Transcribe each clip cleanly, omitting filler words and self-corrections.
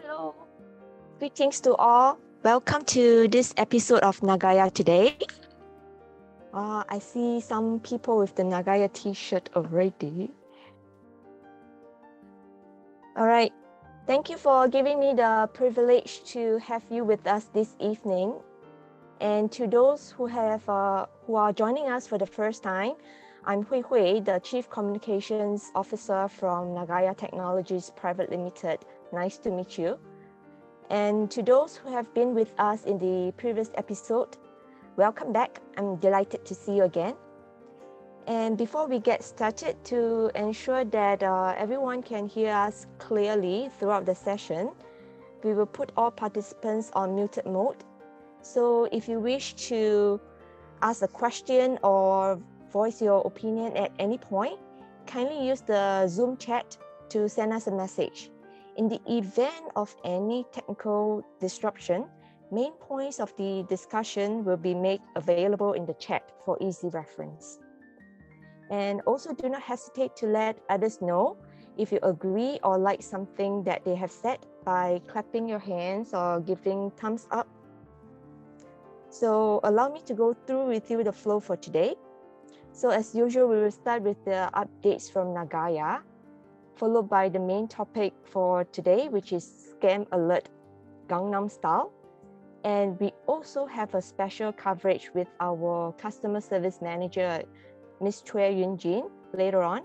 Hello, greetings to all. Welcome to this episode of Nagaya Today. I see some people with the Nagaya t-shirt already. All right, thank you for giving me the privilege to have you with us this evening. And to those who are joining us for the first time, I'm Hui Hui, the Chief Communications Officer from Nagaya Technologies Private Limited. Nice to meet you. And to those who have been with us in the previous episode, welcome back. I'm delighted to see you again. And before we get started, to ensure that everyone can hear us clearly throughout the session, we will put all participants on muted mode. So if you wish to ask a question or voice your opinion at any point, kindly use the Zoom chat to send us a message. In the event of any technical disruption, main points of the discussion will be made available in the chat for easy reference. And also do not hesitate to let others know if you agree or like something that they have said by clapping your hands or giving thumbs up. So allow me to go through with you the flow for today. So as usual, we will start with the updates from Nagaya, followed by the main topic for today, which is Scam Alert Gangnam Style. And we also have a special coverage with our customer service manager, Ms. Chue Yun Jin, later on.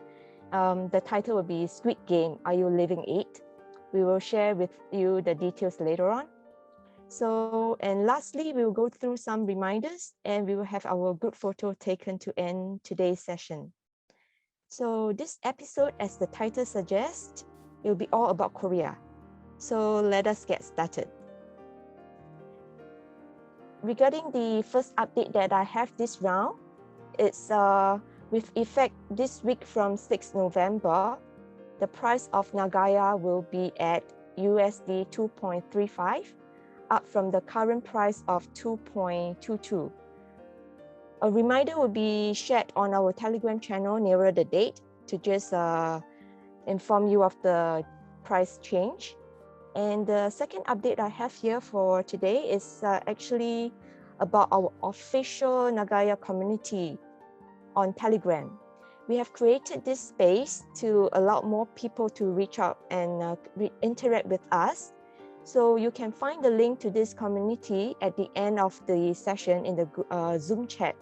The title will be Squid Game, Are You Living It? We will share with you the details later on. So, and lastly, we will go through some reminders and we will have our group photo taken to end today's session. So this episode, as the title suggests, it will be all about Korea. So let us get started. Regarding the first update that I have this round, it's with effect this week from 6 November, the price of Nagaya will be at USD 2.35, up from the current price of 2.22. A reminder will be shared on our Telegram channel nearer the date to just inform you of the price change. And the second update I have here for today is actually about our official Nagaya community on Telegram. We have created this space to allow more people to reach out and interact with us. So you can find the link to this community at the end of the session in the Zoom chat.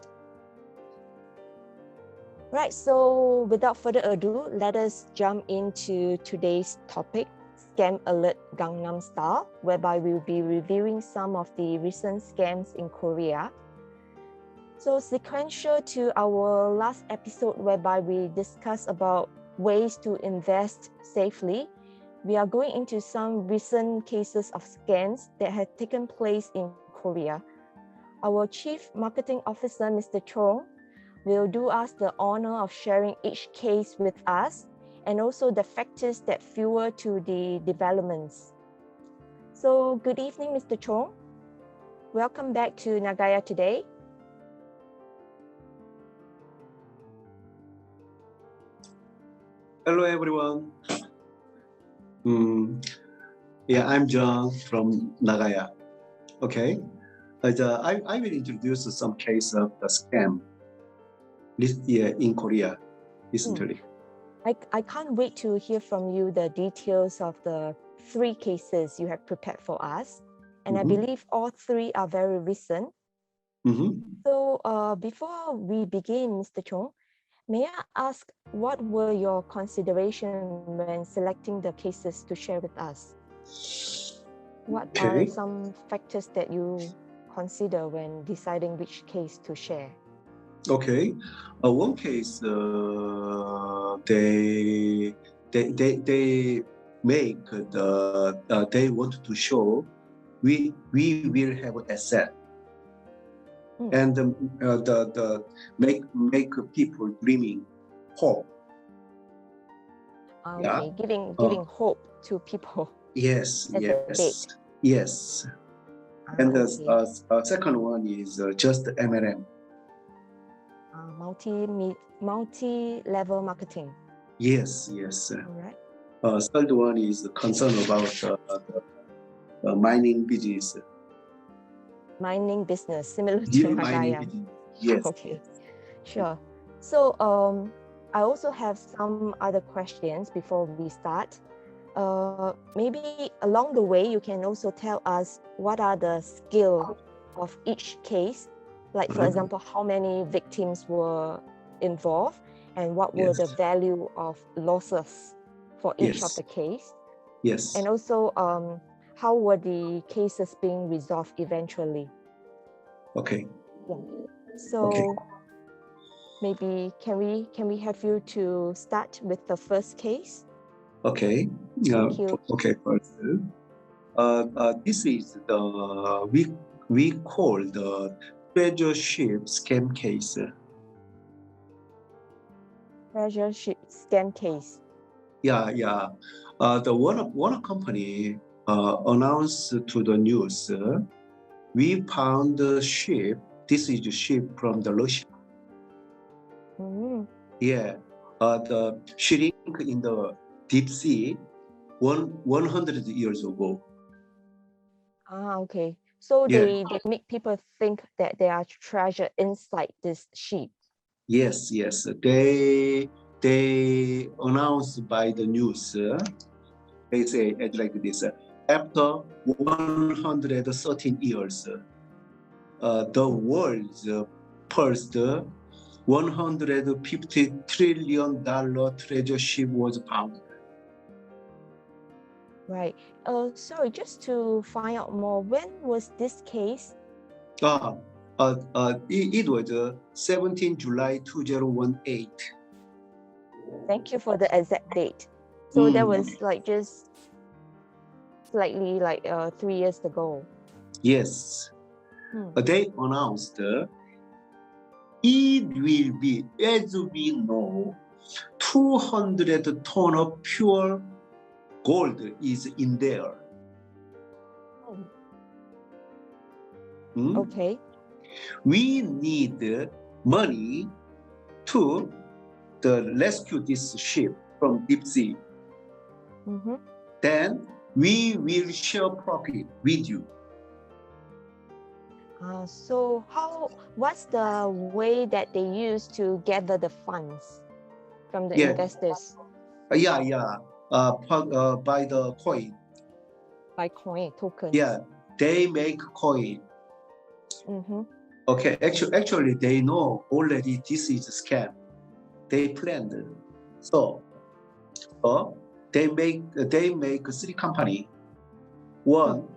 Right, so without further ado, let us jump into today's topic, Scam Alert Gangnam Style, whereby we will be reviewing some of the recent scams in Korea. So sequential to our last episode whereby we discussed about ways to invest safely, we are going into some recent cases of scams that have taken place in Korea. Our Chief Marketing Officer, Mr. Chong, will do us the honor of sharing each case with us and also the factors that fuel to the developments. So good evening, Mr. Chong. Welcome back to Nagaya Today. Hello, everyone. I'm Jung from Nagaya. Okay, I will introduce some case of the scam this year in Korea recently. I can't wait to hear from you the details of the 3 cases you have prepared for us. And I believe all 3 are very recent. So before we begin, Mr. Chong, may I ask what were your considerations when selecting the cases to share with us? What are some factors that you consider when deciding which case to share? Okay, one case they make they want to show we will have asset and the make people dreaming hope. Okay, giving hope to people. Yes. And the second one is just MLM. Multi-level marketing. Yes. All right. Third one is concern about mining business. Mining business, similar to Deep mining Nagaya. business. Yes. Okay, sure. So I also have some other questions before we start. Maybe along the way, you can also tell us what are the skill of each case. Like, for example, how many victims were involved and what were the value of losses for each of the case. Yes. And also, how were the cases being resolved eventually? Okay. Yeah. So maybe can we have you to start with the first case? Okay. Thank you. Okay. First, this is the we call the treasure ship scam case. Treasure ship scam case. Yeah. The one company announced to the news. We found the ship. This is the ship from the Russia. Yeah. The shrink in the deep sea 100 years ago. Okay. So Yeah. they make people think that there are treasure inside this ship. Yes. They announced by the news. They say it like this. After 113 years, the world's first $150 trillion treasure ship was found. Right. Sorry, just to find out more, when was this case? It was 17 July 2018. Thank you for the exact date. So that was like just slightly like 3 years ago. Yes. They announced it will be, as we know, 200 tons of pure gold is in there. Okay. We need money to rescue this ship from deep sea. Then we will share profit with you. So what's the way that they use to gather the funds from the investors? By the coin. By coin, tokens. Yeah, they make coin. Okay, actually they know already this is a scam. They planned. So they make three company. One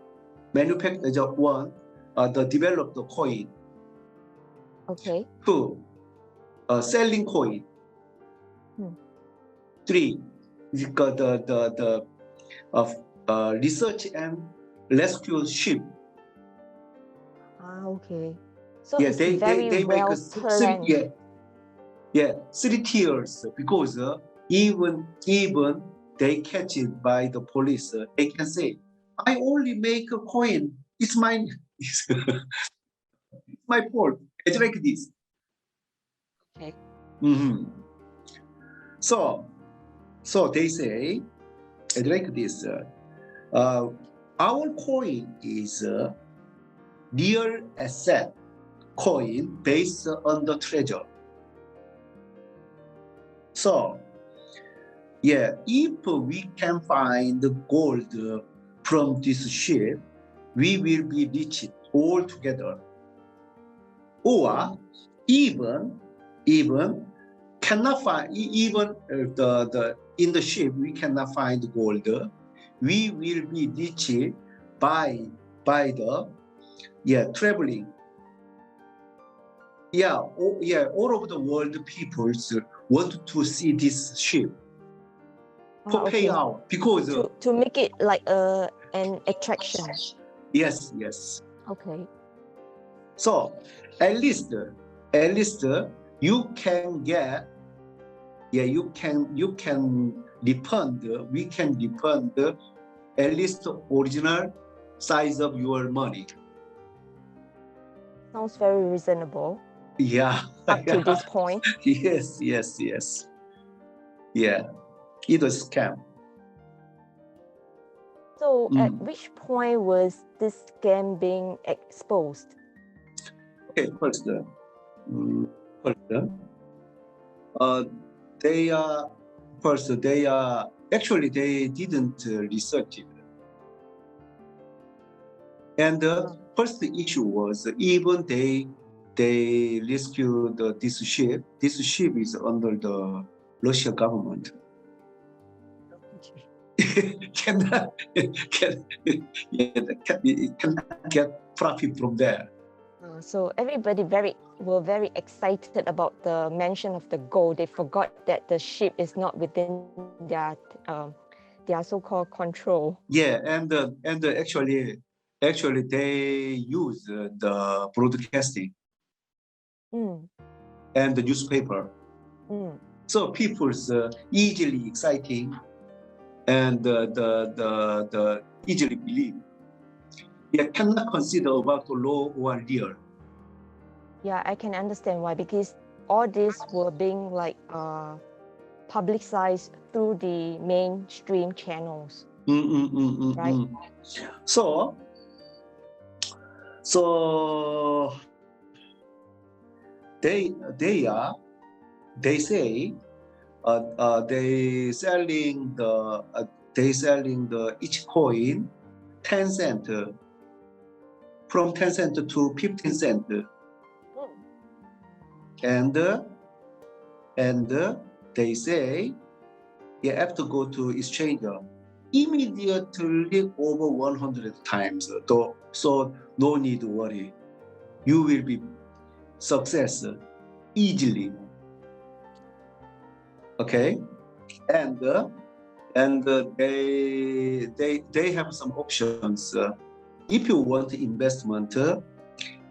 manufacture, one the develop the coin. Okay. Two, selling coin. Three, the research and rescue ship. Okay. So it's very well planned. Three tiers, because even they catch it by the police, they can say, I only make a coin. It's mine. It's my fault. It's like this. Okay. So they say, it's like this. Our coin is a real asset coin based on the treasure. So, if we can find the gold from this ship, we will be rich all together. Or even cannot find, even in the ship we cannot find gold, we will be rich by the traveling. All over the world, people want to see this ship for payout, because to make it like an attraction. Yes. Okay. So at least you can get, you can refund. We can refund at least the original size of your money. Sounds very reasonable. Yeah. Up to this point. Yes. Yeah, it was scam. So at which point was this scam being exposed? Okay, they are actually they didn't research it. And the first issue was even they rescued this ship. This ship is under the Russian government. cannot cannot get profit from there. So everybody were very excited about the mention of the gold. They forgot that the ship is not within their so-called control. Yeah, and actually they use the broadcasting and the newspaper. So people's easily exciting and the easily believe. They cannot consider about the law or real. Yeah, I can understand why, because all these were being like publicized through the mainstream channels. Right? So they say they selling the each coin 10 cent from 10 cent to 15 cent. And they say you have to go to exchanger immediately over 100 times. So no need to worry. You will be success easily. Okay, and they have some options. If you want investment,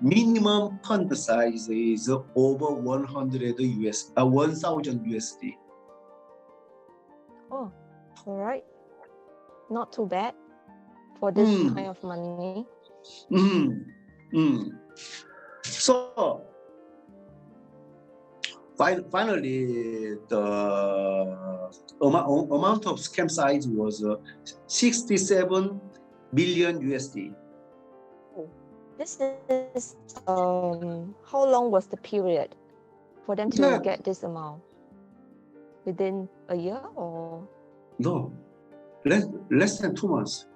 minimum fund size is over 100 1000 USD. Oh, all right. Not too bad for this kind of money. So finally, the amount of scam size was 67 billion USD. This is how long was the period for them to get this amount? Within a year or? No, less than 2 months.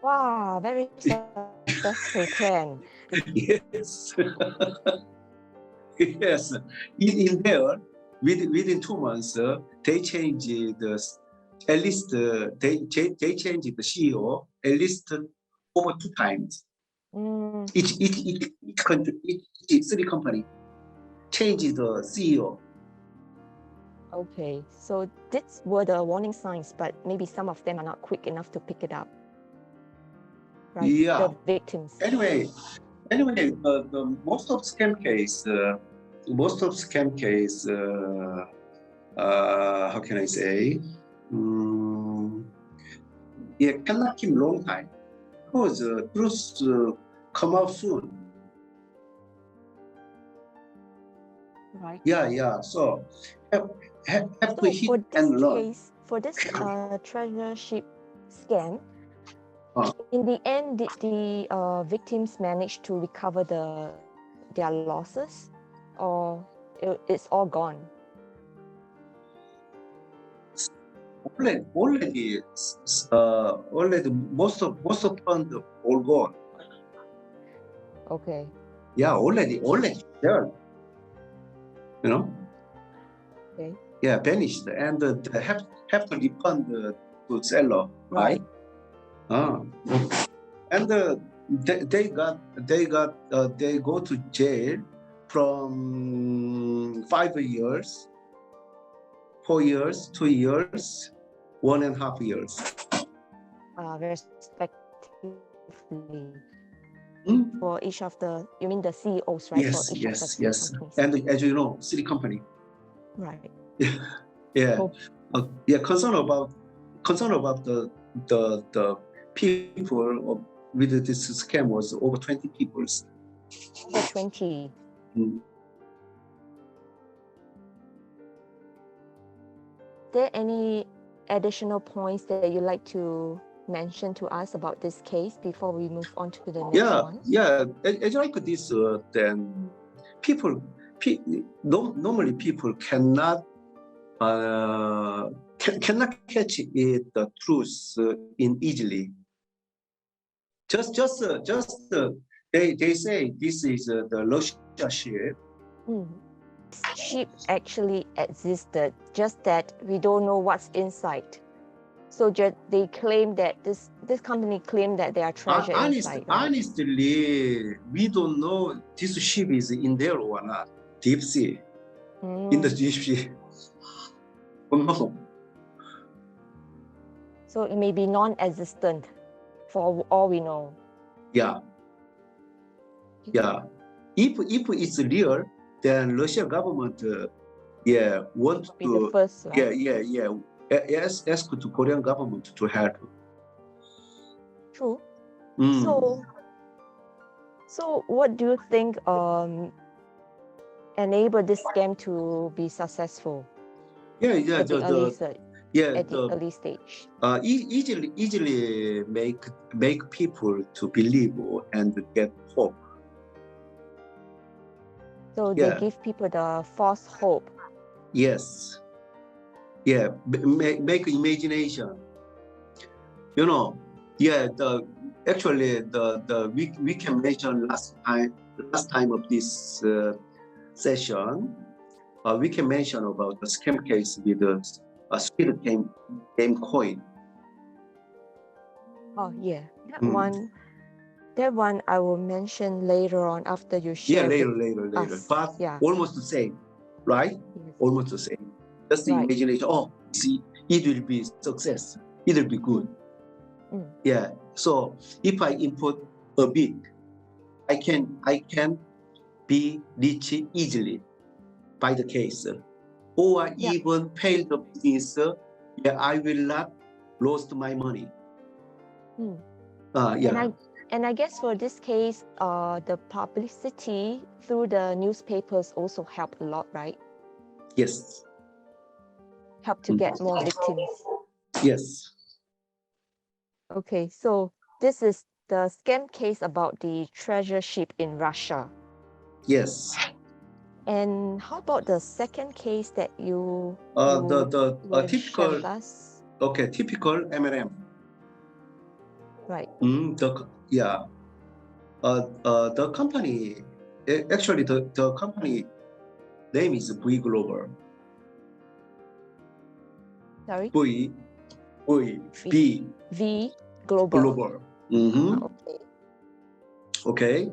Wow, very successful plan. Yes. Yes. In there, within 2 months, they changed at least they changed the CEO at least over 2 times. Each country, each city company changes the CEO. Okay, so these were the warning signs, but maybe some of them are not quick enough to pick it up. Right? Yeah. The victims. Anyway, the most of scam case, how can I say? It cannot keep long time because truth come out soon. Right. Yeah. So have to hit for this and learn. case, for this treasure ship scam, in the end, did the victims manage to recover their losses, or it's all gone? Already most of fund all gone. Okay. Yeah, already there. You know. Okay. Yeah, vanished, and have to refund to seller, right? And they go to jail from 5 years, 4 years, 2 years, 1.5 years. Respectively. For each of the, you mean the CEOs, right? Yes, for each yes, of the yes. companies. And as you know, city company. Right. Yeah. Concern about the people with this scam was over 20 people. Over 20. There any additional points that you like to mention to us about this case before we move on to the next Yeah, one? yeah. As like this, then people, normally people cannot cannot catch it the truth in easily. They say this is the Russia ship. Ship actually existed, just that we don't know what's inside. So they claim that this company claimed that there are treasure inside, right? Honestly, we don't know this ship is in there or not. Deep sea, in the deep sea. Oh, no. So it may be non-existent, for all we know. Yeah. Yeah. If it's real, then Russian government, want Be to, the first, right? ask to Korean government to help. True. So what do you think enabled this scam to be successful? At the early stage. Easily make people to believe and get hope. So they give people the false hope. Yes. Yeah, make imagination. You know, yeah. We can mention last time of this session. We can mention about the scam case with a Squid Game coin. Oh yeah, that one I will mention later on after you share. Later. But almost the same, right? Yes. Almost the same. Just the imagination. Oh, see, it will be success. It will be good. Yeah. So if I input a bit, I can be rich easily by the case, or even pay the business. I will not lose my money. And I guess for this case, the publicity through the newspapers also helped a lot, right? Yes. Help to get more victims. Yes. Okay, so this is the scam case about the treasure ship in Russia. Yes. And how about the second case that you typical with us? Okay, typical MLM. Right. The company, actually the company name is V Global. Sorry? V Global. Okay.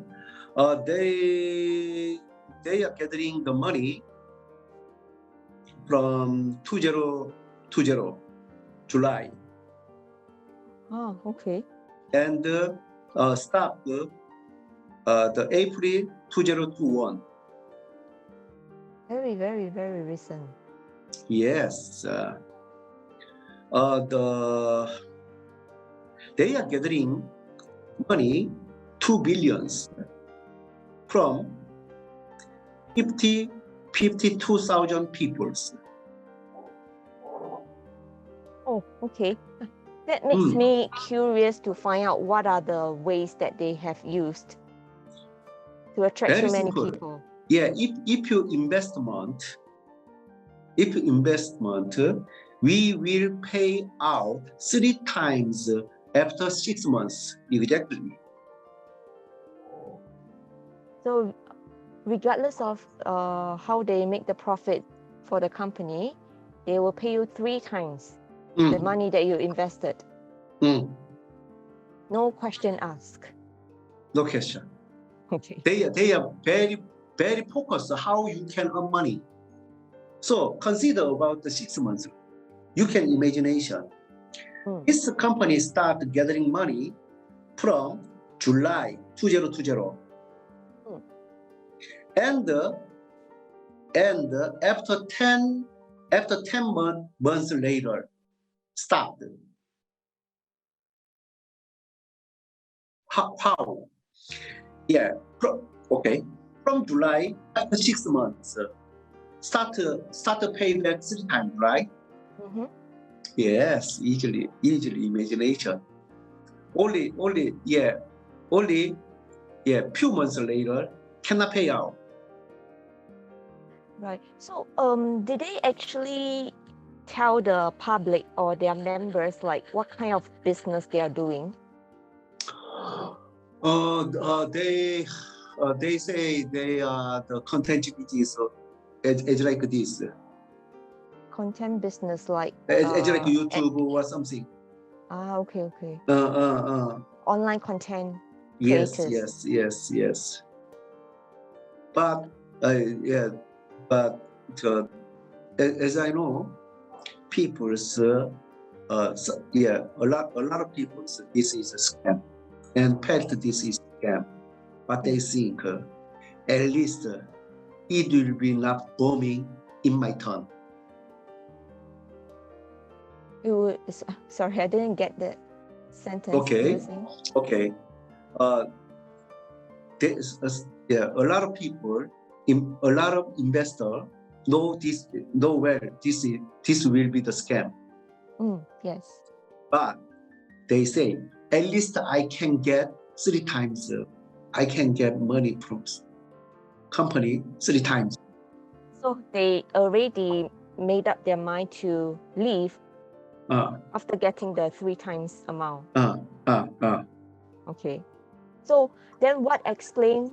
They are gathering the money from 2020 July. Oh, okay. And stop the April 2021. Very, very, very recent. Yes. They are gathering money, 2 billions from 52,000 people. Oh, okay. That makes me curious to find out what are the ways that they have used to attract so many people. Yeah, if you investment, we will pay out 3 times after 6 months, exactly. So regardless of how they make the profit for the company, they will pay you 3 times the money that you invested. No question asked. No question. Okay. They are very, very focused on how you can earn money. So consider about the 6 months. You can imagination. This company start gathering money from July 2020. And after 10 months later, stopped. How? Yeah. From July after 6 months, start to pay back 3 times, right? Yes, easily imagination. only few months later cannot pay out. Right. So, did they actually tell the public or their members like what kind of business they are doing? They say they are the content business as like this, Content business like as like YouTube or something. Okay. Online content Yes, creators. yes. But as I know, people's a lot of people this is a scam, and fact this is a scam. But they think at least it will be not booming in my turn. Sorry, I didn't get that sentence. Okay. There's a lot of people, a lot of investors know where this will be the scam. Yes. But they say at least I can get 3 times. I can get money from company 3 times. So they already made up their mind to leave after getting the 3 times amount. Okay. So then what explains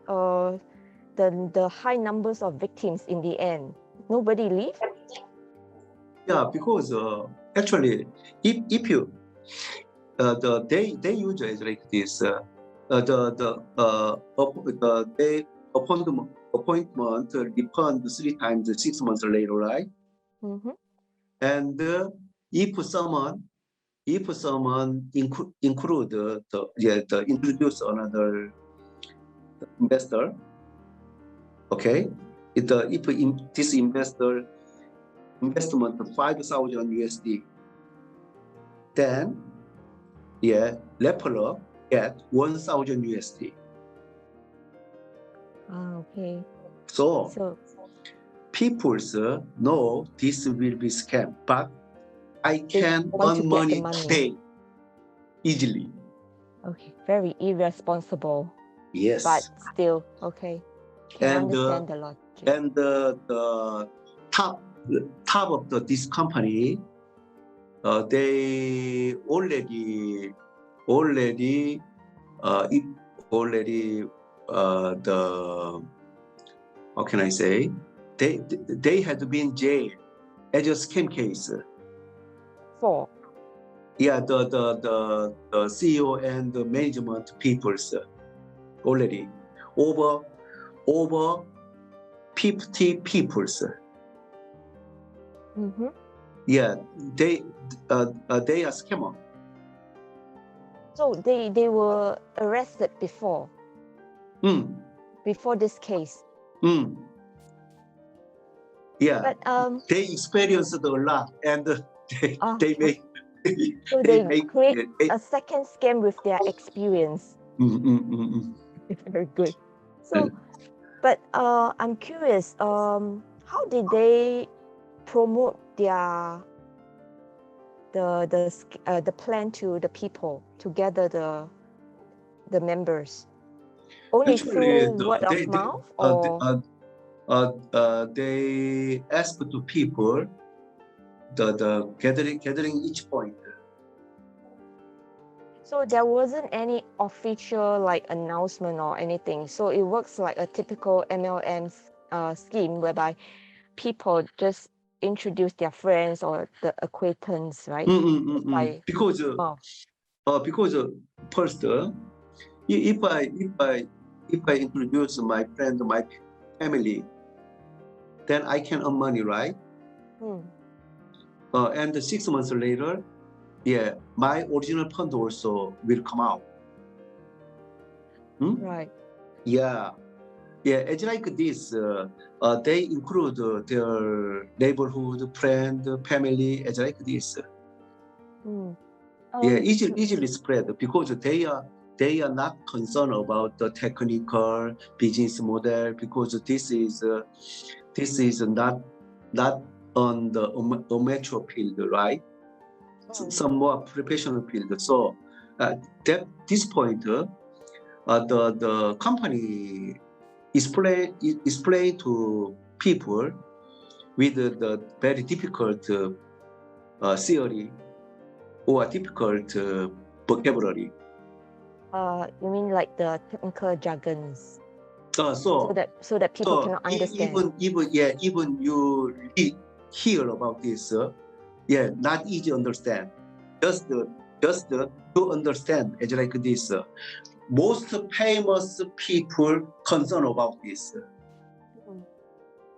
the high numbers of victims in the end? Nobody leave? Yeah, because actually, if you they use it like this, they appointment refund 3 times 6 months later, right? Mm-hmm. And if someone include introduce another investor, okay, if this investor investment $5,000 USD, then referral get $1,000 USD. Okay. So people know this will be scam, but I can earn money today easily. Okay, very irresponsible. Yes. But still, okay. Can understand the logic. And the top of this company, they already the how can I say, they had been jailed as a scam case. For? Yeah, the CEO and the management people already over 50 people. Mm-hmm. Yeah, they are scammer. So they were arrested before. Before this case. Yeah. But they experienced a lot, and they make. So they create a second scam with their experience. Very good. So, but I'm curious. How did they promote the plan to the people to gather the members? Only through word of mouth, or they ask to people the gathering each point. So there wasn't any official like announcement or anything. So it works like a typical MLM scheme whereby people just introduce their friends or the acquaintance, right? Because first, if I introduce my friend, my family, then I can earn money, right? And 6 months later, my original fund also will come out. Right. Yeah, it's like this. They include their neighborhood, friend, family, it's like this. Easily spread because they are not concerned about the technical business model, because this is not on the amateur field, right? Some more professional field. So at this point, the company explain to people with the very difficult theory or difficult vocabulary. You mean like the technical jargons, So so that people cannot understand. Even you hear about this, not easy to understand. Just to understand as like this. Most famous people concerned about this.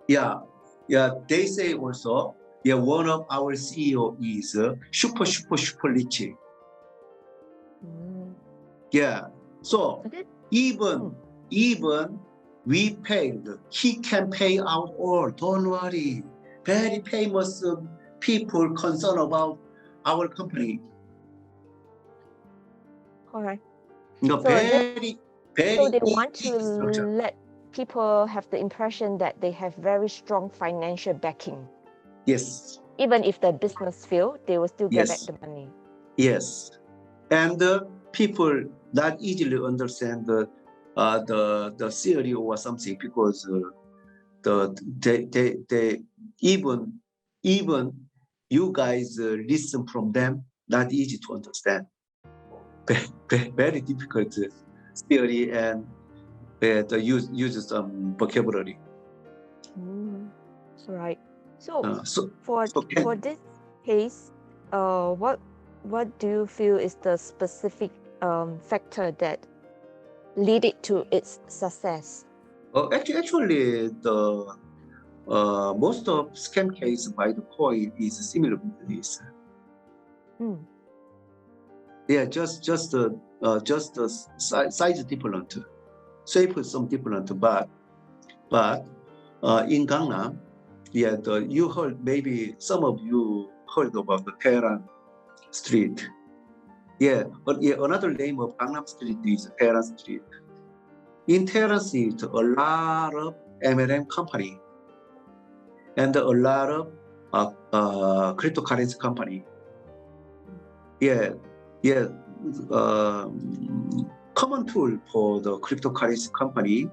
They say also, one of our CEO is super rich. So even we paid, he can pay out all. Don't worry. Very famous people concerned about our company. Correct. No, So very so they want to let people have the impression that they have very strong financial backing. Yes. Even if the business fail, they will still get back the money. Yes. And people not easily understand the theory or something, because they even you guys listen from them, not easy to understand. Very difficult theory, and the use some vocabulary. Right. So for this case, what do you feel is the specific factor that lead it to its success? Actually, the most of scam case by the coin is similar to this. Just the size different, shape some different, but in Gangnam, you heard, maybe some of you heard about the Tehran Street. Another name of Gangnam Street is Tehran Street. In Tehran Street, a lot of M&M company and a lot of cryptocurrency company. Common tool for the cryptocurrency company.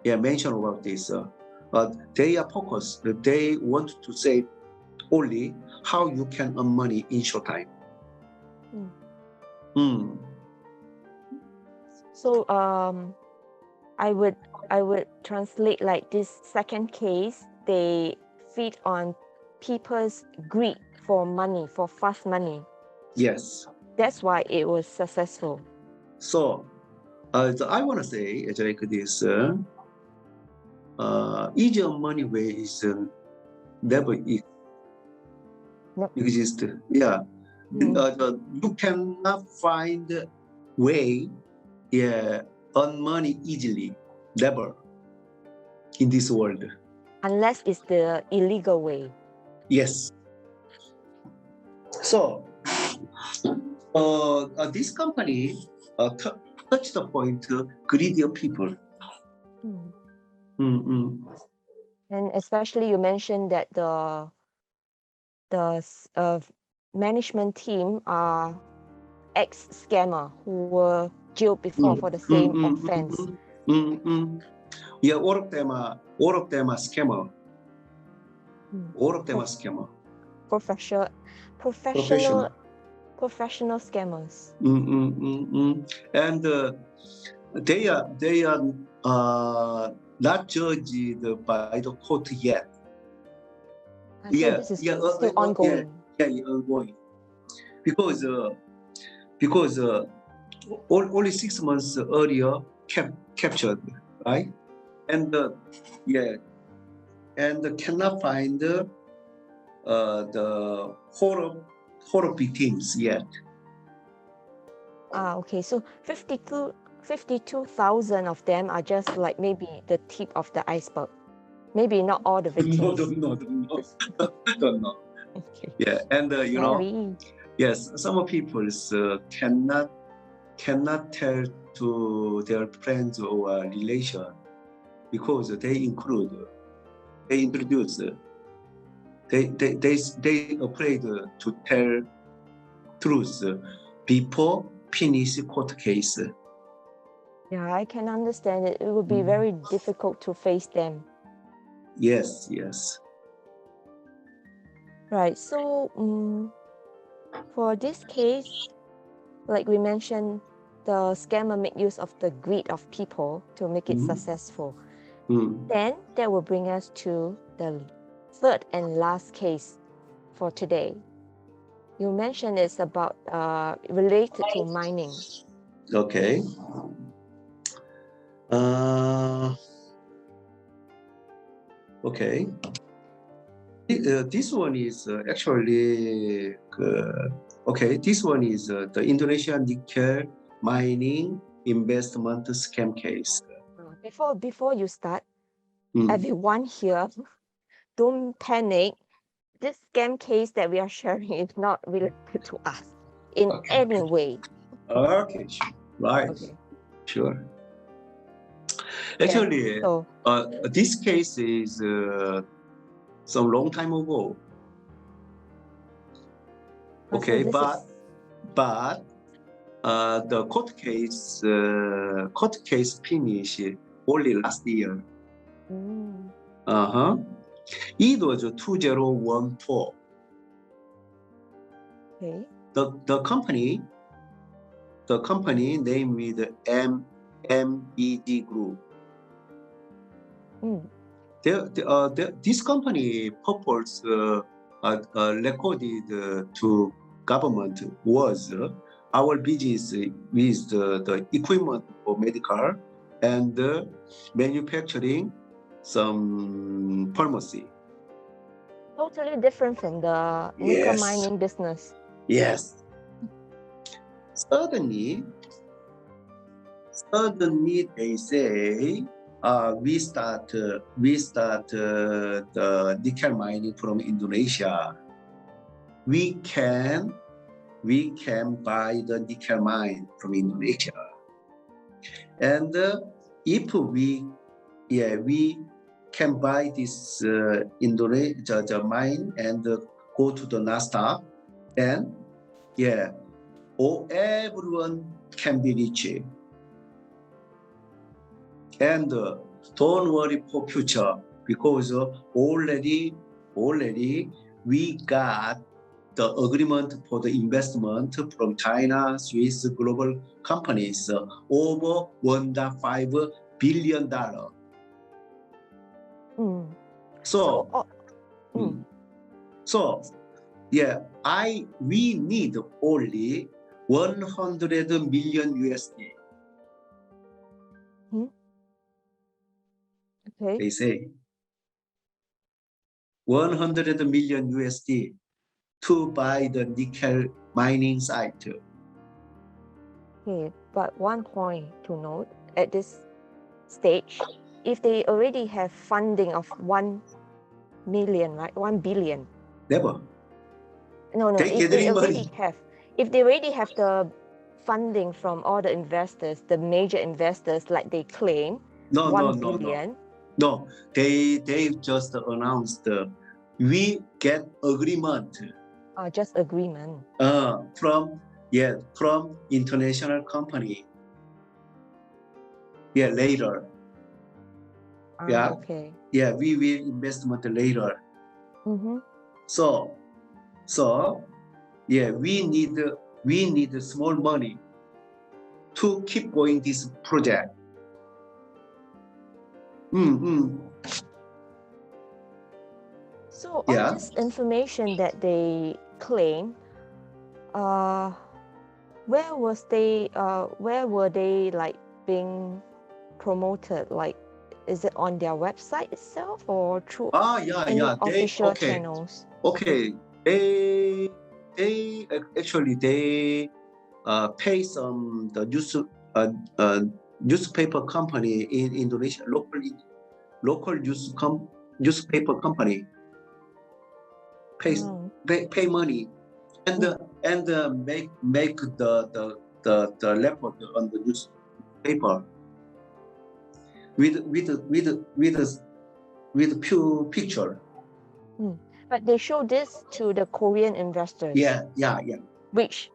Mention about this. They are focused. They want to say only how you can earn money in short time. So I would translate like this second case. They feed on people's greed for money, for fast money. Yes. That's why it was successful. So I want to say like this. Easy money way is never exist. You cannot find a way earn money easily. Never in this world. Unless it's the illegal way. Yes. So this company touched the point greedy people. And especially you mentioned that the management team are ex-scammer who were jailed before for the same offense. All of them are scammer. All of them are scammer. Professional scammers. And they are not judged by the court yet. So this is still ongoing. Ongoing. Because only 6 months earlier captured, right? And and cannot find the whole victims yet. Okay. So 52,000 of them are just like maybe the tip of the iceberg. Maybe not all the victims. No. Don't know. Okay. And yes, some people cannot tell to their friends or relation, because they introduce. They afraid to tell truth before finish court case. Yeah, I can understand it. It would be very difficult to face them. Yes, yes. Right. So for this case, like we mentioned, the scammer make use of the greed of people to make it successful. Then that will bring us to the third and last case for today. You mentioned it's about related to mining. Okay. Okay. This one is actually okay. This one is the Indonesian nickel mining investment scam case. Before you start, everyone here, don't panic. This scam case that we are sharing is not related to us in any way. Okay, right. Okay. Sure. Actually, So this case is some long time ago. Okay, so but the court case finished only last year. It was 2014. Okay. The company named with MEG Group. This company purpose recorded to government was our business with the equipment for medical and manufacturing some pharmacy. Totally different from the nickel mining business. Yes. Suddenly they say we start the nickel mining from Indonesia. We can buy the nickel mine from Indonesia, and if we can buy this Indonesia mine and go to the NASDAQ, then everyone can be rich. And don't worry for future, because already we got the agreement for the investment from China, Swiss, global companies over $1.5 billion. We need only 100 million USD. Okay. They say 100 million USD to buy the nickel mining site. Okay, but one point to note at this stage, if they already have funding of 1 million, right? 1 billion. Never. No. If they already have the funding from all the investors, the major investors, like they claim, 1 billion. No, they just announced we get agreement. Just agreement. From international company. Later. Okay. We will investment later. So we need small money to keep going this project. So all this information that they claim, where were they like being promoted? Like, is it on their website itself or through any official channels? Okay, they actually pay some the newspaper company in Indonesia, local newspaper company pay money and make the report on the newspaper with pure picture. But they show this to the Korean investors. Yeah. which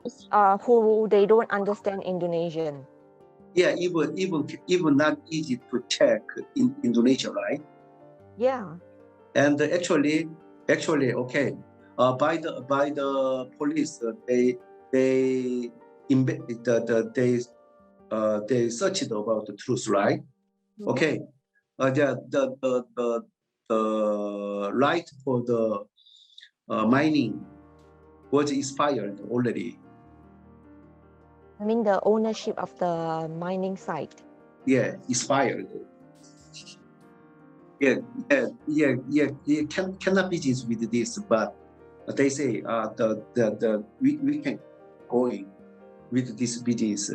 who they don't understand Indonesian. Yeah, even not easy to check in Indonesia, right? Yeah. And actually, okay, by the police, they they searched about the truth, right? Mhm. Okay, the right for the mining was expired already. I mean the ownership of the mining site. Yeah, expired. Yeah. Cannot be this with this, but they say we can going with this business.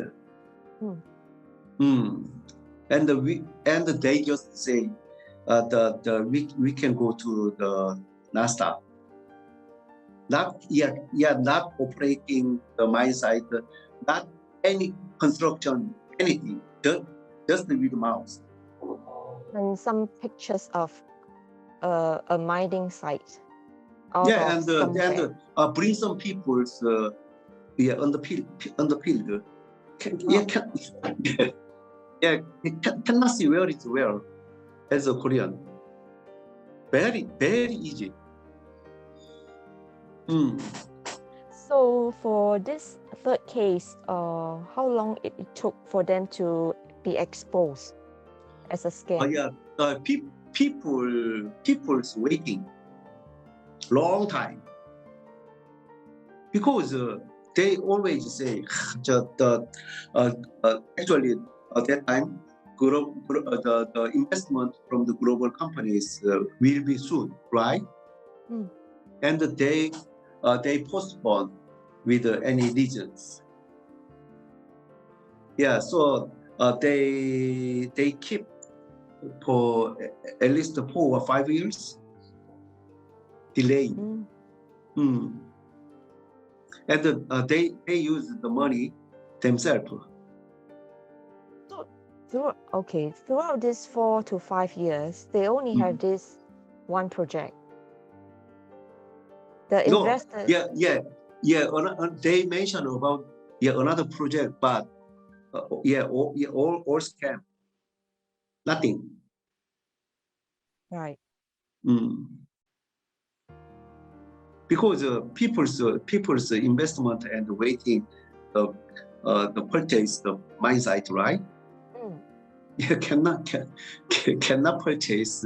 And they just say we can go to the NASA. Not operating the mine site, not any construction, anything, just with mouse. And some pictures of a mining site out Yeah, of somewhere. and bring some people's on the field. Cannot see where it's where as a Korean. Very easy. So for this third case, how long it took for them to be exposed as a scam? People's waiting long time because they always say actually at that time the investment from the global companies will be soon, right? And they postpone with any reasons. Yeah, so they keep for at least 4 or 5 years delay. And they use the money themselves. So throughout these 4 to 5 years, they only have this one project. The investors. They mentioned about another project, but all scam, nothing. Right. Because people's investment and waiting the purchase the mine site, right? You cannot purchase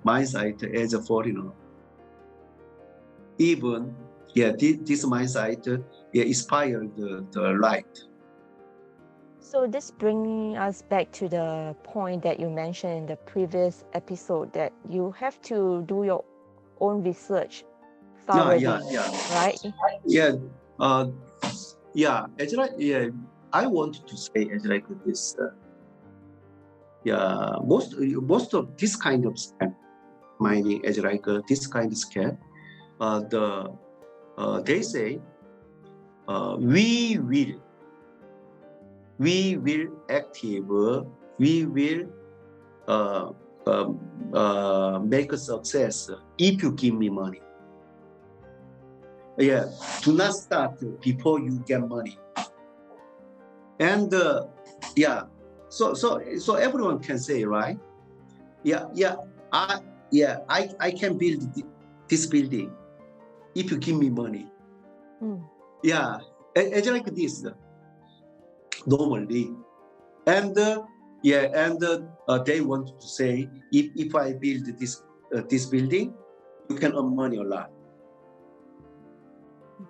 mine site as a foreigner. Even this mine site expired the right. So this brings us back to the point that you mentioned in the previous episode that you have to do your own research thoroughly, right? As like I want to say as like this. Most of this kind of scam, mining as like this kind of scam, they say we will active, we will make a success if you give me money. Yeah, do not start before you get money. And so everyone can say, right? I can build this building if you give me money. It's like this normally. And they want to say if I build this building, you can earn money a lot.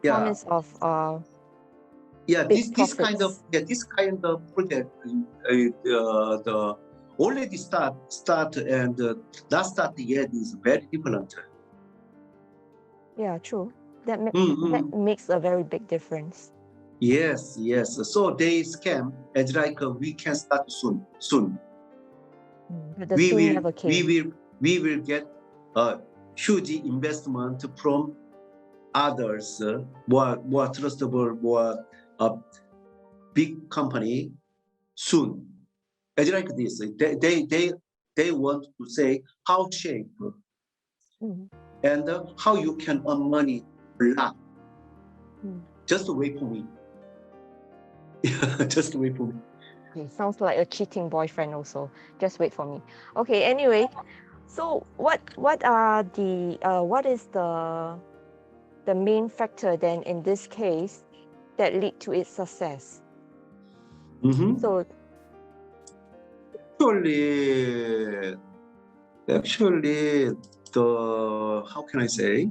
Promise of this kind of project the already start and not start yet is very different. Yeah, true. That makes a very big difference. Yes. So they scam as like we can start soon. But the soon never came. We will get a huge investment from others, more trustable, more big company soon. It's like this. They want to say how shape and how you can earn money a lot. just wait for me. Yeah, just wait for me. Okay, sounds like a cheating boyfriend also. Just wait for me. Okay, anyway, so what are the what is the main factor then in this case that lead to its success? So Actually, the how can I say?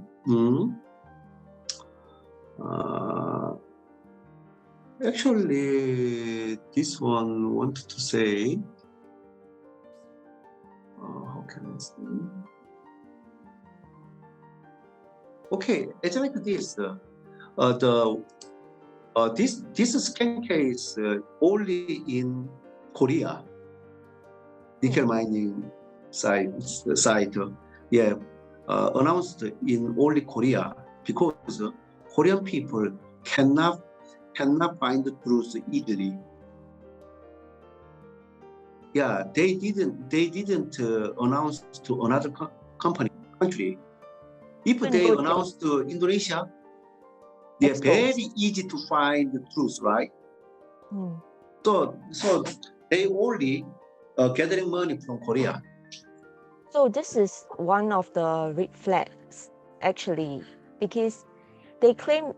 Actually, this one wanted to say. How can I say? Okay, it's like this. This scam case only in Korea. Nickel mining site, yeah, announced in only Korea because Korean people cannot find the truth easily. Yeah, they didn't announce to another country. If they announced to Indonesia, they're very easy to find the truth, right? So they only gathering money from Korea. So this is one of the red flags, actually, because they claim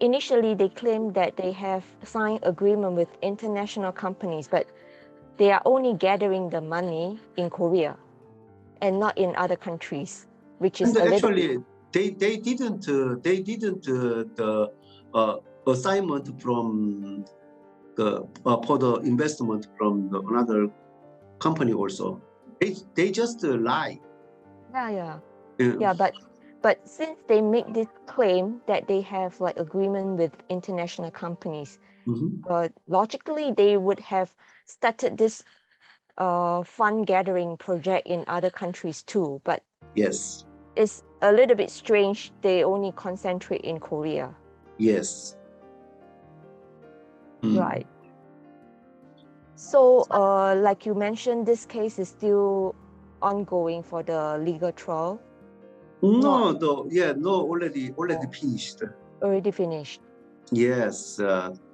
initially they claim that they have signed agreement with international companies, but they are only gathering the money in Korea and not in other countries, which is actually they didn't the assignment from the for the investment from another company also. They just lie. Yeah, but since they make this claim that they have like agreement with international companies, but logically they would have started this fund gathering project in other countries too. But yes, it's a little bit strange they only concentrate in Korea. Yes. Right. So like you mentioned, this case is still ongoing for the legal trial. No, already finished. Already finished. Yes,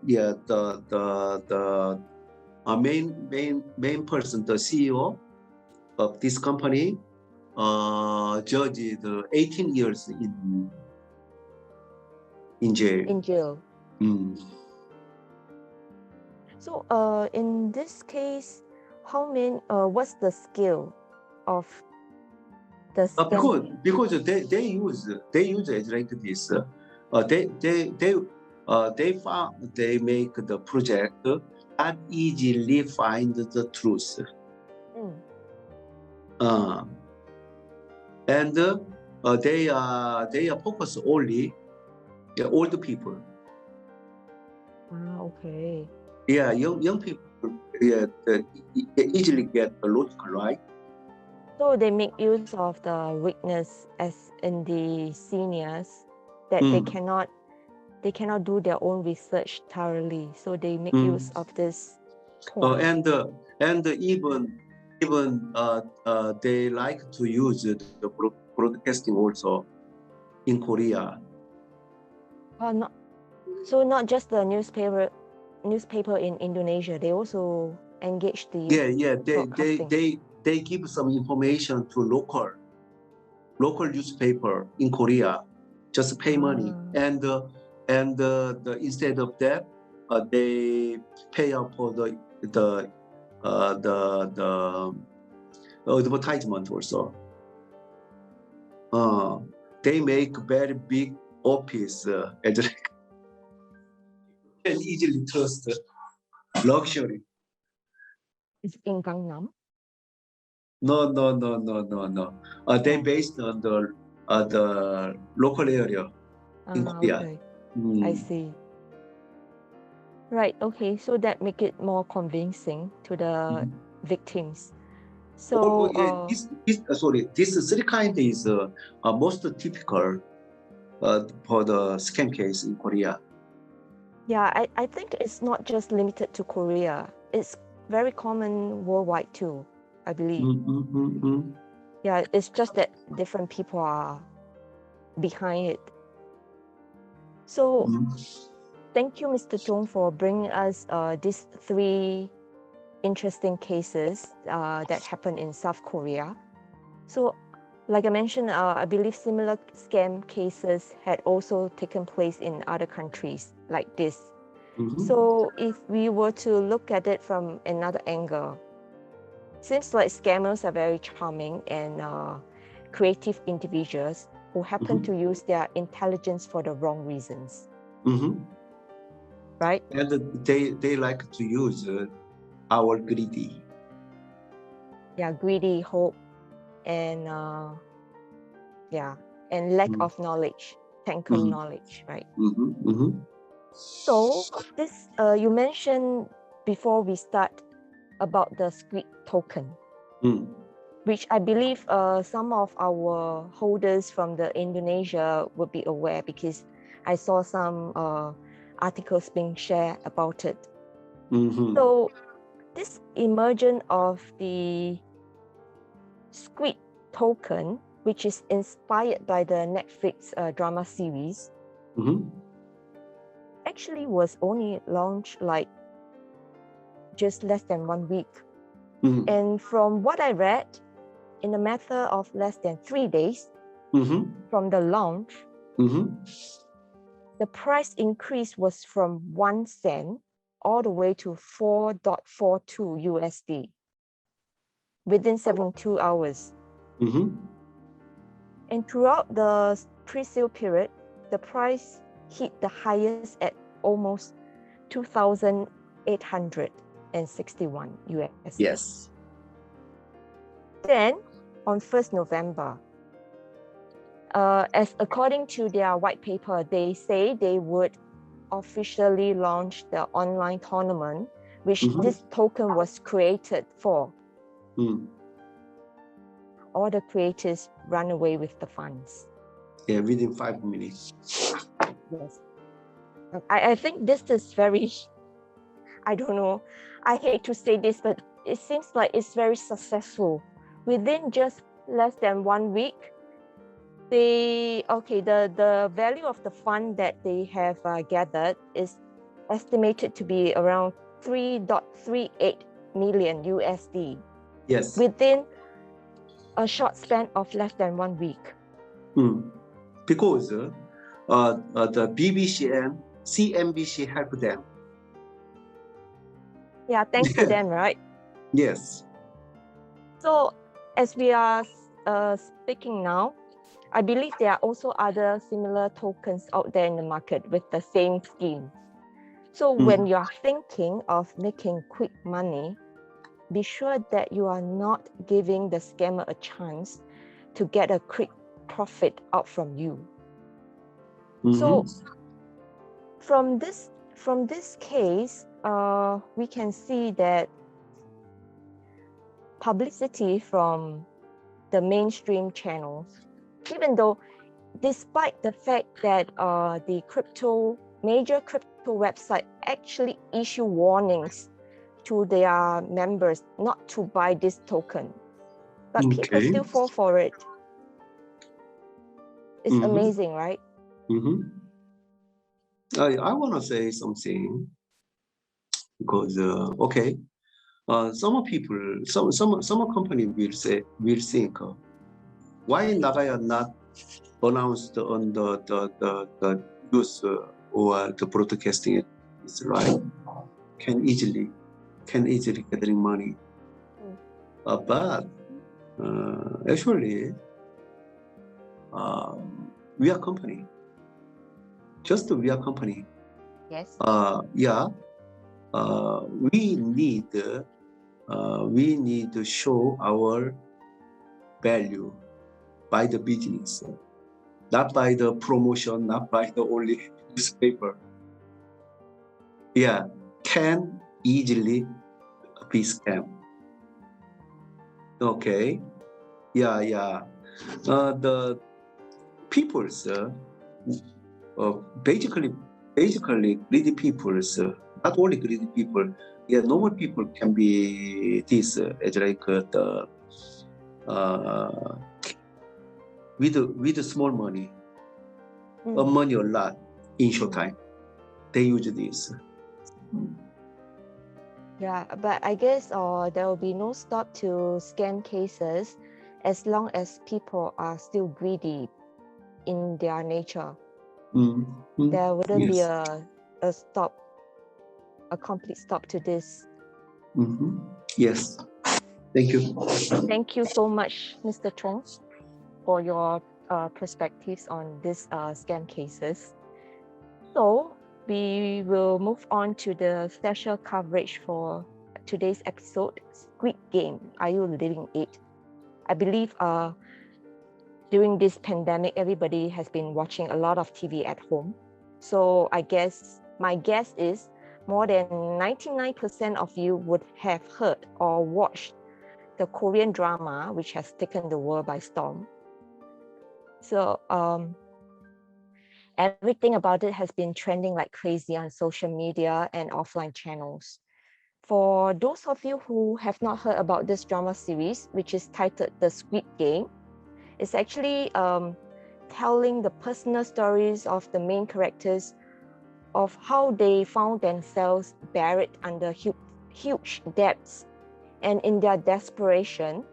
yeah. The main person, the CEO of this company, judged 18 years in jail. In jail. So in this case, how many? What's the scale of the scam? Because they use it like this. They make the project that easily find the truth. And they are focused only old people. Okay. Yeah, young people. Yeah, easily get logical, right? So they make use of the weakness as in the seniors that they cannot do their own research thoroughly. So they make use of this point. And even they like to use the broadcasting also in Korea. Not just the newspaper in Indonesia. They also engage the they give some information to local newspaper in Korea, just pay money, and instead of that, they pay up for the advertisement also. They make very big office and easily trust luxury. It's in Gangnam. No. They based on the local area in Korea. Okay. I see. Right. Okay. So that make it more convincing to the victims. So this three kind is most typical for the scam case in Korea. Yeah, I think it's not just limited to Korea. It's very common worldwide too, I believe. Yeah, it's just that different people are behind it. So Thank you, Mr. Chung, for bringing us these three interesting cases that happened in South Korea. So, like I mentioned, I believe similar scam cases had also taken place in other countries like this. So, if we were to look at it from another angle, seems like scammers are very charming and creative individuals who happen to use their intelligence for the wrong reasons. Right? And they like to use our greedy. Yeah, greedy, hope, and and lack of knowledge, technical knowledge, right? So this you mentioned before we start about the squid token, which I believe some of our holders from the Indonesia would be aware because I saw some articles being shared about it. So this emergence of the squid token, which is inspired by the Netflix drama series, actually was only launched like just less than 1 week. And from what I read, in a matter of less than 3 days from the launch, the price increase was from 1 cent all the way to 4.42 USD within 72 hours. And throughout the pre-sale period, the price hit the highest at almost 2,861 USD. Yes. Then, on 1st November, as according to their white paper, they say they would officially launch the online tournament, which this token was created for. All the creators run away with the funds. Yeah, within 5 minutes. Yes. I think this is very, I don't know, I hate to say this, but it seems like it's very successful. Within just less than 1 week, the value of the fund that they have gathered is estimated to be around 3.38 million USD. Yes. Within a short span of less than 1 week. Because the BBC and CNBC helped them. Yeah, thanks to them, right? Yes. So as we are speaking now, I believe there are also other similar tokens out there in the market with the same scheme. So when you are thinking of making quick money, be sure that you are not giving the scammer a chance to get a quick profit out from you. So from this case, we can see that publicity from the mainstream channels, even though despite the fact that the major crypto website actually issue warnings to their members not to buy this token, but people still fall for it. It's amazing, right? I want to say something because some people, some company will think, why Nagaya not announced on the news or the broadcasting is right? Can easily gathering money, but actually we are company. Just we are company. Yes. We need to show our value by the business, not by the promotion, not by the only newspaper. Yeah, can easily be scam. Okay. Yeah. The people's basically greedy people's not only greedy people. Yeah, normal people can be this as like the with small money, or money a lot in short time. they use this. Yeah, but I guess there will be no stop to scam cases as long as people are still greedy in their nature. There wouldn't be Yes. a stop, a complete stop to this. Yes. Thank you. Thank you so much, Mr. Chong, for your perspectives on these scam cases. So we will move on to the special coverage for today's episode, Squid Game, Are You Living It? I believe during this pandemic, everybody has been watching a lot of TV at home. So I guess my guess is more than 99% of you would have heard or watched the Korean drama, which has taken the world by storm. So everything about it has been trending like crazy on social media and offline channels. For those of you who have not heard about this drama series, which is titled The Squid Game, it's actually telling the personal stories of the main characters of how they found themselves buried under huge debts. And in their desperation,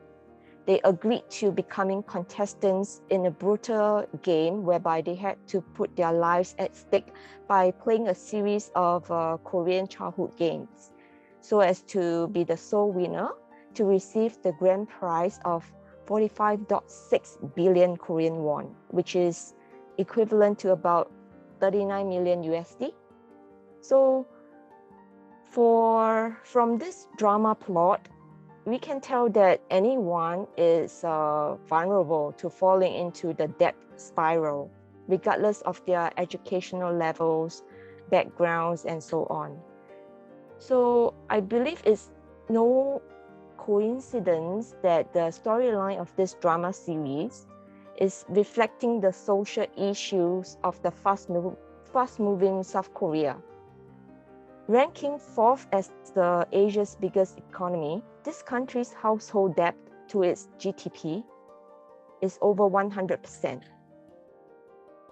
they agreed to becoming contestants in a brutal game whereby they had to put their lives at stake by playing a series of Korean childhood games, so as to be the sole winner to receive the grand prize of 45.6 billion Korean won, which is equivalent to about 39 million USD. So from this drama plot, we can tell that anyone is vulnerable to falling into the debt spiral, regardless of their educational levels, backgrounds, and so on. So I believe it's no coincidence that the storyline of this drama series is reflecting the social issues of the fast-moving South Korea. Ranking fourth as the Asia's biggest economy, this country's household debt to its GDP is over 100%.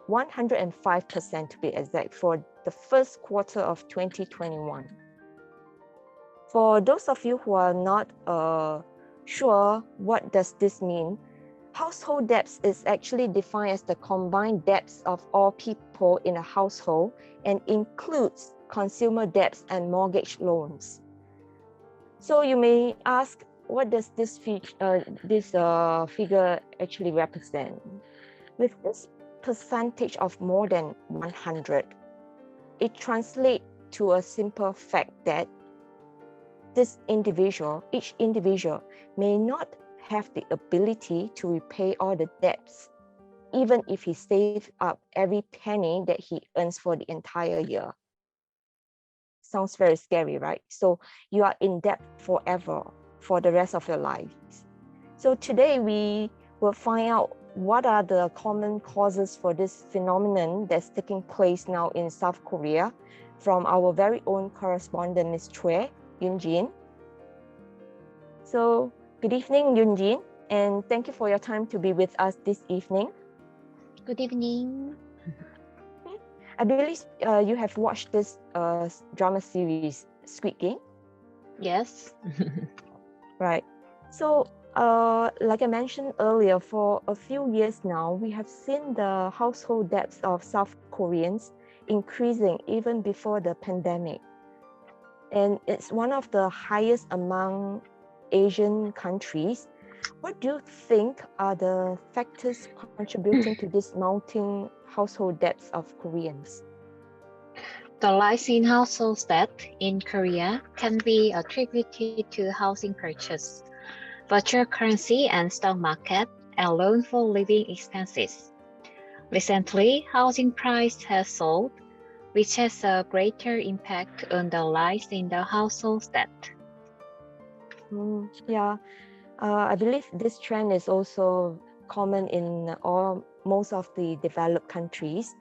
105% to be exact for the first quarter of 2021. For those of you who are not sure what does this mean, household debts is actually defined as the combined debts of all people in a household and includes consumer debts and mortgage loans. So you may ask, what does this figure actually represent? With this percentage of more than 100, it translates to a simple fact that each individual may not have the ability to repay all the debts, even if he saves up every penny that he earns for the entire year. Sounds very scary, right? So you are in debt forever for the rest of your life. So today we will find out what are the common causes for this phenomenon that's taking place now in South Korea from our very own correspondent, Ms. Choi Yoon-jin. So good evening, Yoon-jin, and thank you for your time to be with us this evening. Good evening. I believe you have watched this drama series, Squid Game? Yes. Right. So like I mentioned earlier, for a few years now, we have seen the household debts of South Koreans increasing even before the pandemic. And it's one of the highest among Asian countries. What do you think are the factors contributing to this mounting household debts of Koreans? The rise in household debt in Korea can be attributed to housing purchase, virtual currency and stock market, and loan for living expenses. Recently, housing price has soared, which has a greater impact on the rise in the household debt. Yeah, I believe this trend is also common in most of the developed countries.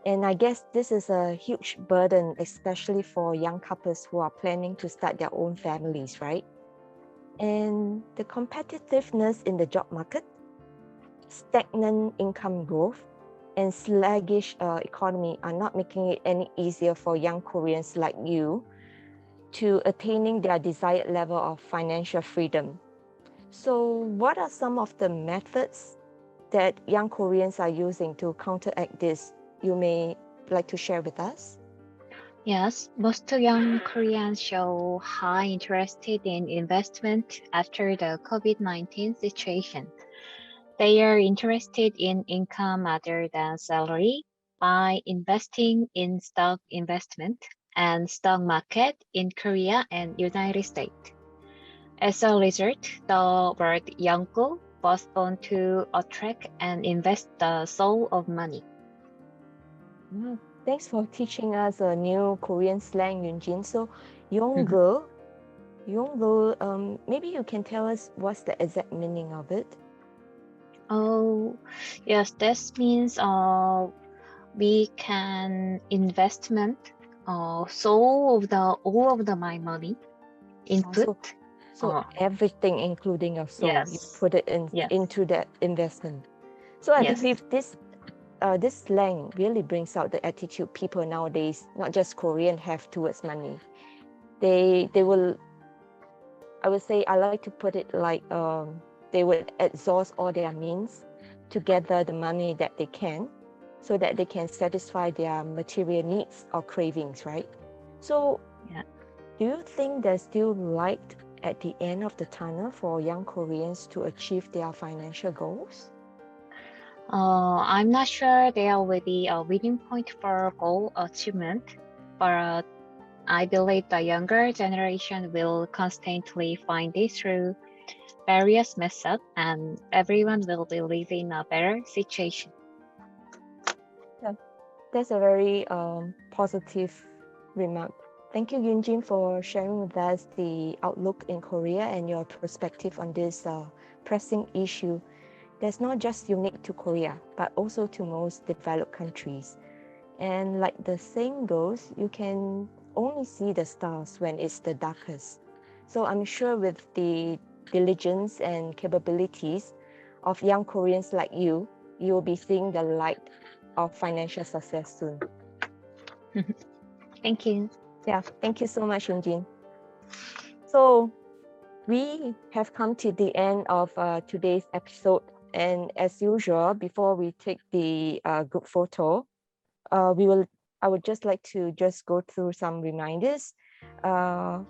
And I guess this is a huge burden, especially for young couples who are planning to start their own families, right? And the competitiveness in the job market, stagnant income growth, and sluggish economy are not making it any easier for young Koreans like you to attaining their desired level of financial freedom. So what are some of the methods that young Koreans are using to counteract this? You may like to share with us? Yes, most young Koreans show high interest in investment after the COVID-19 situation. They are interested in income other than salary by investing in stock investment and stock market in Korea and United States. As a result, the word "youngko" was born to attract and invest the soul of money. Thanks for teaching us a new Korean slang, Yunjin. So, Yongge, maybe you can tell us what's the exact meaning of it? Oh, yes, this means we can investment all of the my money input. So everything, including your soul, you Yes. put it Yes. into that investment. So I Yes. believe this slang really brings out the attitude people nowadays, not just Korean, have towards money. They will, I would say, I like to put it like they would exhaust all their means to gather the money that they can, so that they can satisfy their material needs or cravings, right? So, Yeah. do you think there's still light at the end of the tunnel for young Koreans to achieve their financial goals? I'm not sure there will be a winning point for goal achievement, but I believe the younger generation will constantly find it through various methods, and everyone will be living in a better situation. That's a very positive remark. Thank you, Yunjin, for sharing with us the outlook in Korea and your perspective on this pressing issue that's not just unique to Korea, but also to most developed countries. And like the saying goes, you can only see the stars when it's the darkest. So I'm sure with the diligence and capabilities of young Koreans like you, you'll be seeing the light of financial success soon. Thank you. Yeah, thank you so much, Yunjin. So we have come to the end of today's episode. And as usual, before we take the group photo, I would just like to just go through some reminders. For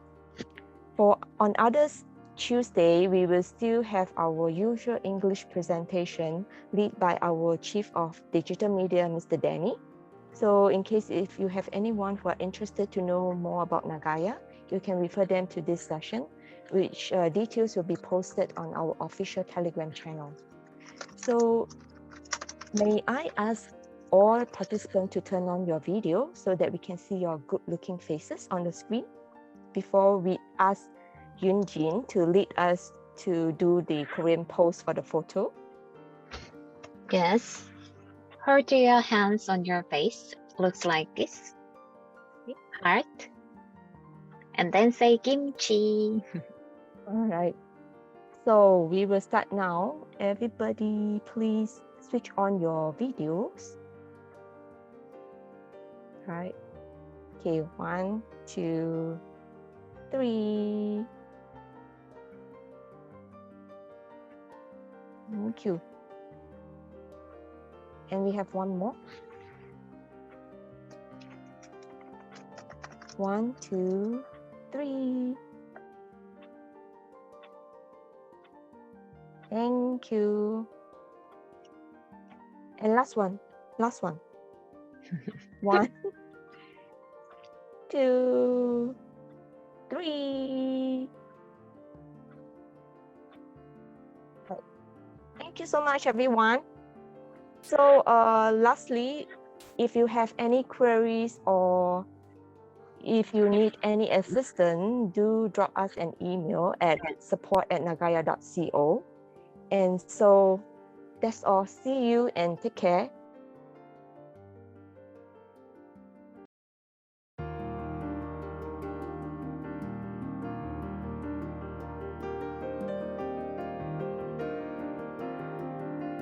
on others Tuesday, we will still have our usual English presentation led by our Chief of Digital Media, Mr. Danny. So in case if you have anyone who are interested to know more about Nagaya, you can refer them to this session, which details will be posted on our official Telegram channel. So may I ask all participants to turn on your video so that we can see your good-looking faces on the screen before we ask Yunjin to lead us to do the Korean pose for the photo. Yes. Hold your hands on your face. Looks like this. Heart. And then say kimchi. All right. So we will start now. Everybody, please switch on your videos. All right. Okay, 1, 2, 3. Thank you. And we have one more. 1, 2, 3. Thank you. And last one. 1, 2, 3. Thank you so much, everyone. So lastly, if you have any queries or if you need any assistance, do drop us an email at support@nagaya.co. And so that's all. See you and take care.